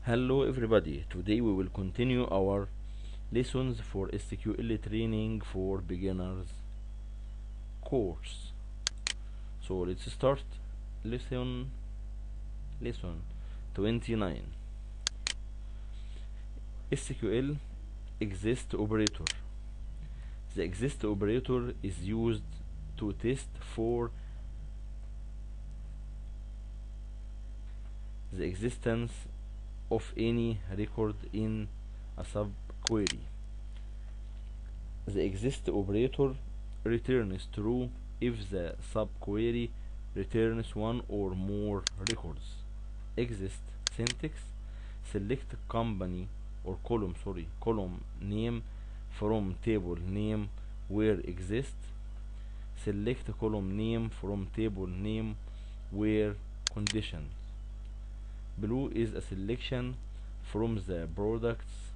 Hello everybody, today we will continue our lessons for SQL Training for Beginners course. So let's start lesson 29. SQL EXISTS Operator. The EXISTS operator is used to test for the existence of any record in a subquery. The EXISTS operator returns true if the subquery returns one or more records. Exist syntax: select column name from table name where exist. Select column name from table name where conditions. Blue is a selection from the products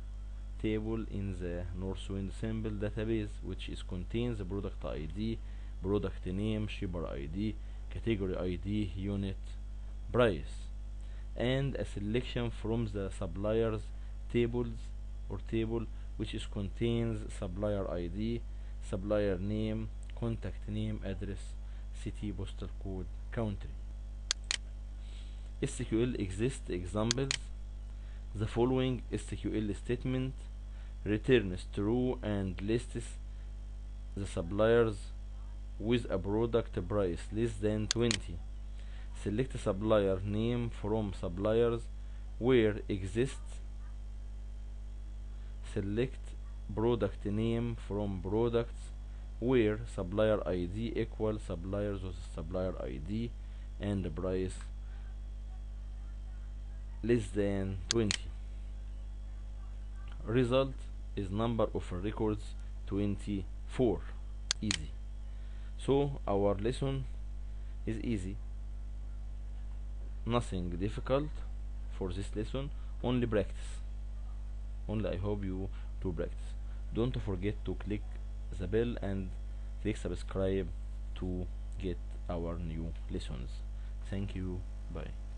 table in the Northwind sample database, which contains the product ID, product name, shipper ID, category ID, unit, price, and a selection from the suppliers table, which contains supplier ID, supplier name, contact name, address, city, postal code, country. SQL EXISTS Examples. The following SQL statement returns true and lists the suppliers with a product price less than 20. Select supplier name from suppliers where exists. Select product name from products where supplier ID equals suppliers with supplier ID and price less than 20. Result is number of records 24. Easy. So our lesson is easy, nothing difficult for this lesson, only practice. I hope you to practice. Don't forget to click the bell and click subscribe to get our new lessons. Thank you. Bye.